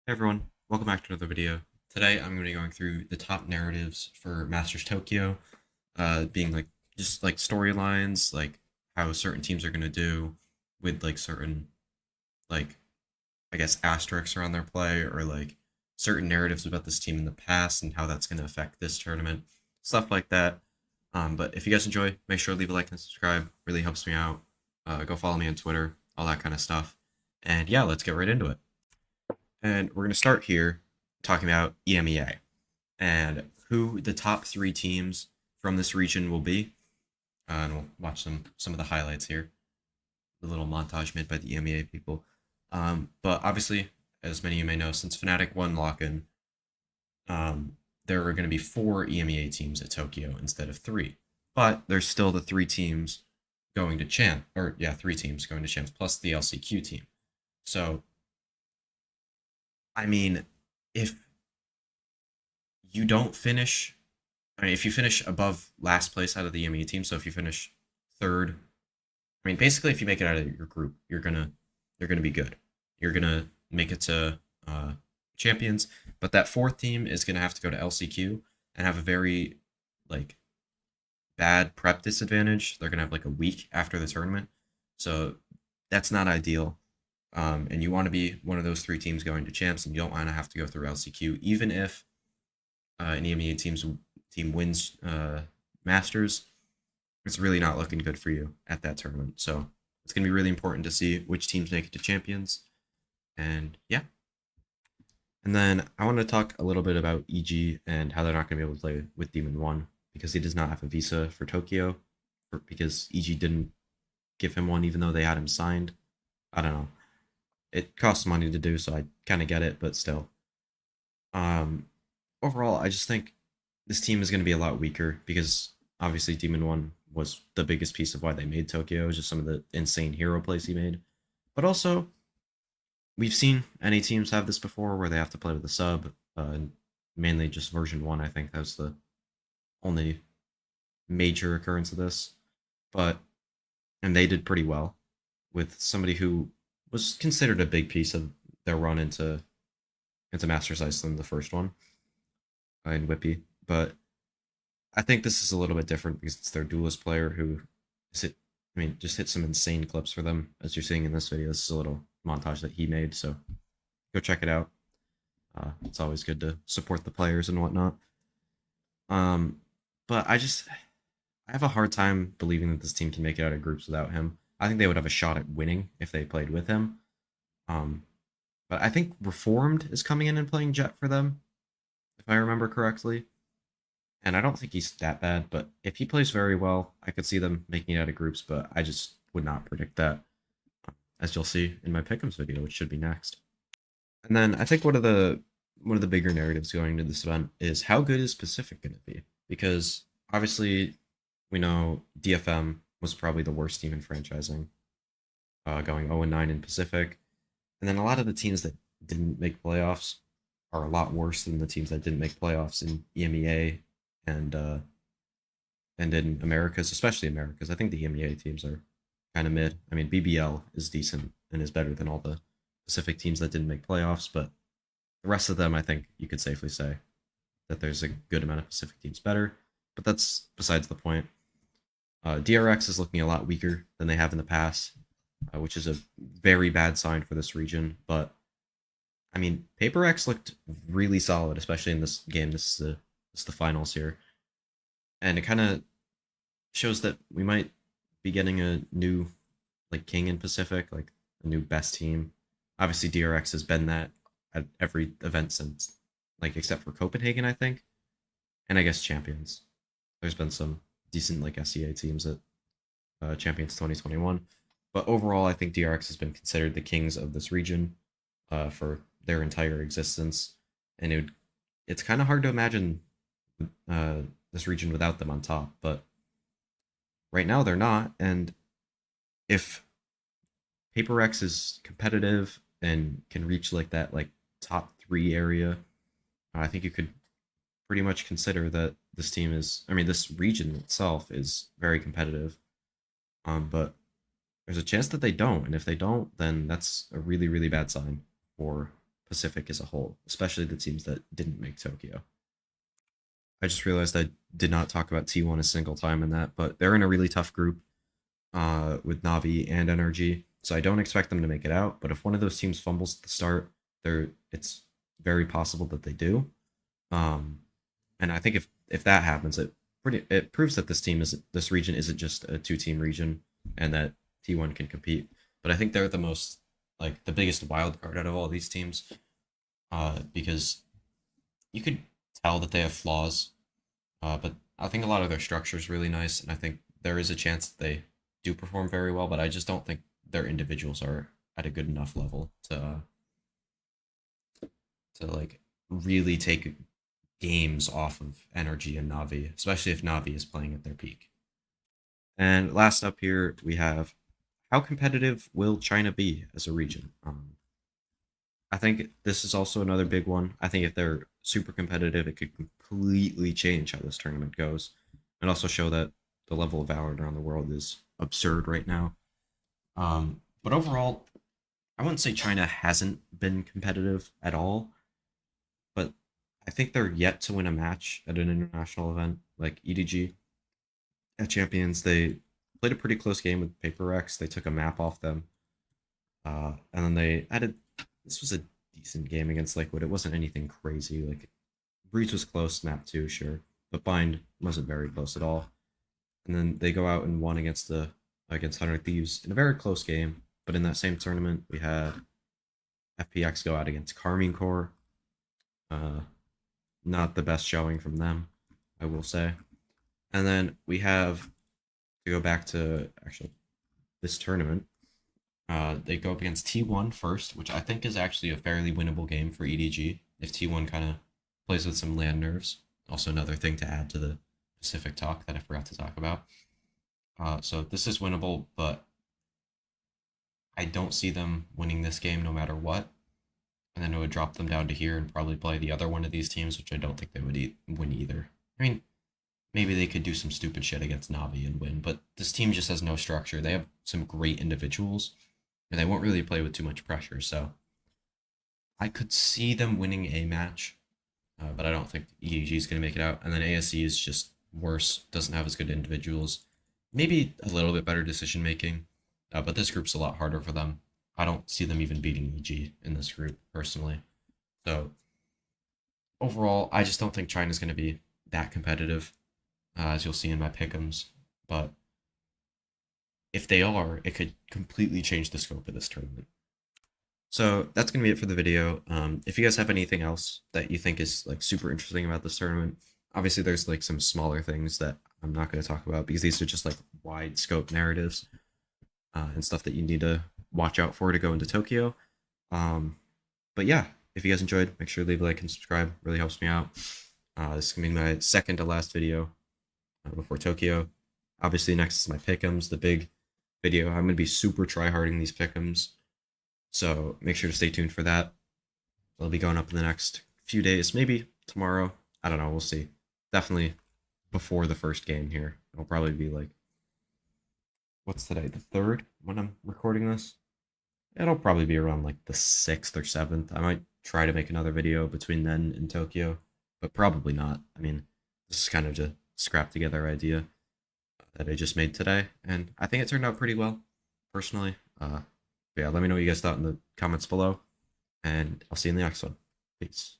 Hey everyone, welcome back to another video. Today I'm going to be going through the top narratives for Masters Tokyo, being like just like storylines, like how certain teams are going to do with like certain like I guess asterisks around their play or like certain narratives about this team in the past and how that's going to affect this tournament, stuff like that. But if you guys enjoy, make sure to leave a like and subscribe. Really helps me out. Go follow me on Twitter, all that kind of stuff. And yeah, let's get right into it. And we're going to start here talking about EMEA and who the top three teams from this region will be. And we'll watch some of the highlights here. The little montage made by the EMEA people. But obviously, as many of you may know, since Fnatic won lock-in, there are going to be four EMEA teams at Tokyo instead of three. But there's still the three teams going to champ, or yeah, three teams going to champs plus the LCQ team. So, I mean, if you don't finish. I mean, if you finish above last place out of the EMEA team, so if you finish third, I mean, basically, if you make it out of your group, you're gonna be good. You're gonna make it to champions, but that fourth team is gonna have to go to LCQ and have a very like bad prep disadvantage. They're gonna have like a week after the tournament, so that's not ideal. And you want to be one of those three teams going to champs, and you don't want to have to go through LCQ, even if an EMEA team wins Masters, it's really not looking good for you at that tournament. So it's going to be really important to see which teams make it to champions. And yeah. And then I want to talk a little bit about EG and how they're not going to be able to play with Demon 1 because he does not have a visa for Tokyo, because EG didn't give him one even though they had him signed. I don't know. It costs money to do, so I kind of get it, but still. Um, Overall, I just think this team is going to be a lot weaker because obviously Demon One was the biggest piece of why they made Tokyo, just some of the insane hero plays he made. But also, we've seen any teams have this before where they have to play with a sub, mainly just version 1. I think that was the only major occurrence of this. But, and they did pretty well with somebody who was considered a big piece of their run into Masters Iceland, the first one, in Whippy. But I think this is a little bit different because it's their duelist player who is hit. I mean, just hit some insane clips for them, as you're seeing in this video. This is a little montage that he made, so go check it out. It's always good to support the players and whatnot. Um, but I have a hard time believing that this team can make it out of groups without him. I think they would have a shot at winning if they played with him. Um, but I think Reformed is coming in and playing Jet for them, if I remember correctly. And I don't think he's that bad, but if he plays very well, I could see them making it out of groups, but I just would not predict that, as you'll see in my pick'ems video, which should be next. And then I think one of the bigger narratives going into this event is how good is Pacific going to be? Because obviously we know DFM was probably the worst team in franchising, going 0-9 in Pacific, and then a lot of the teams that didn't make playoffs are a lot worse than the teams that didn't make playoffs in EMEA and in Americas, especially Americas. I think the EMEA teams are kind of mid. I mean, BBL is decent and is better than all the Pacific teams that didn't make playoffs, but the rest of them, I think you could safely say that there's a good amount of Pacific teams better. But that's besides the point. DRX is looking a lot weaker than they have in the past, which is a very bad sign for this region. But I mean, Paper X looked really solid, especially in this game. This is the finals here, and it kind of shows that we might be getting a new like king in Pacific, like a new best team. Obviously, DRX has been that at every event since, like except for Copenhagen, I think, and I guess Champions. There's been some decent like SEA teams at Champions 2021, but overall, I think DRX has been considered the kings of this region for their entire existence, and it's kind of hard to imagine uh, this region without them on top. But right now, they're not, and if Paper X is competitive and can reach like that like top three area, I think you could pretty much consider that this team is. I mean, this region itself is very competitive. But there's a chance that they don't, and if they don't, then that's a really really bad sign for Pacific as a whole, especially the teams that didn't make Tokyo. I just realized I did not talk about T1 a single time in that, but they're in a really tough group with Navi and NRG, so I don't expect them to make it out. But if one of those teams fumbles at the start, it's very possible that they do. Um, and I think if that happens, it proves that this region isn't just a two-team region, and that T1 can compete. But I think they're the most like the biggest wild card out of all these teams, because you could tell that they have flaws, but I think a lot of their structure is really nice, and I think there is a chance that they do perform very well. But I just don't think their individuals are at a good enough level to like really take games off of Energy and Navi, especially if Navi is playing at their peak. And last up here, we have how competitive will China be as a region? I think this is also another big one. I think if they're super competitive, it could completely change how this tournament goes, and also show that the level of Valorant around the world is absurd right now. But overall, I wouldn't say China hasn't been competitive at all, but I think they're yet to win a match at an international event like EDG at Champions. They played a pretty close game with Paper Rex. They took a map off them, and then they added. This was a decent game against Liquid. It wasn't anything crazy. Like Breeze was close, map 2, sure, but Bind wasn't very close at all. And then they go out and won against 100 Thieves in a very close game. But in that same tournament, we had FPX go out against Carmine Corps. Not the best showing from them, I will say. And then we have to go back to actually this tournament. They go up against T1 first, which I think is actually a fairly winnable game for EDG if T1 kind of plays with some land nerves. Also, another thing to add to the Pacific talk that I forgot to talk about. So this is winnable, but I don't see them winning this game no matter what. And then it would drop them down to here and probably play the other one of these teams, which I don't think they would win either. I mean, maybe they could do some stupid shit against Navi and win, but this team just has no structure. They have some great individuals, and they won't really play with too much pressure. So I could see them winning a match, but I don't think EEG is going to make it out. And then ASE is just worse, doesn't have as good individuals, maybe a little bit better decision making, but this group's a lot harder for them. I don't see them even beating EG in this group personally. So overall, I just don't think China's going to be that competitive, as you'll see in my pick'ems. But if they are, it could completely change the scope of this tournament. So that's going to be it for the video. If you guys have anything else that you think is like super interesting about this tournament, obviously there's like some smaller things that I'm not going to talk about because these are just like wide scope narratives and stuff that you need to watch out for to go into Tokyo. But yeah, if you guys enjoyed, make sure to leave a like and subscribe. Really helps me out. This is going to be my second to last video before Tokyo. Obviously, next is my pick'ems, the big video. I'm going to be super tryharding these pick'ems, so make sure to stay tuned for that. They'll be going up in the next few days, maybe tomorrow. I don't know. We'll see. Definitely before the first game here. It'll probably be like, what's today? The 3rd when I'm recording this? It'll probably be around like the 6th or 7th. I might try to make another video between then and Tokyo, but probably not. I mean, this is kind of just scrap together idea that I just made today, and I think it turned out pretty well, personally. But yeah, let me know what you guys thought in the comments below, and I'll see you in the next one. Peace.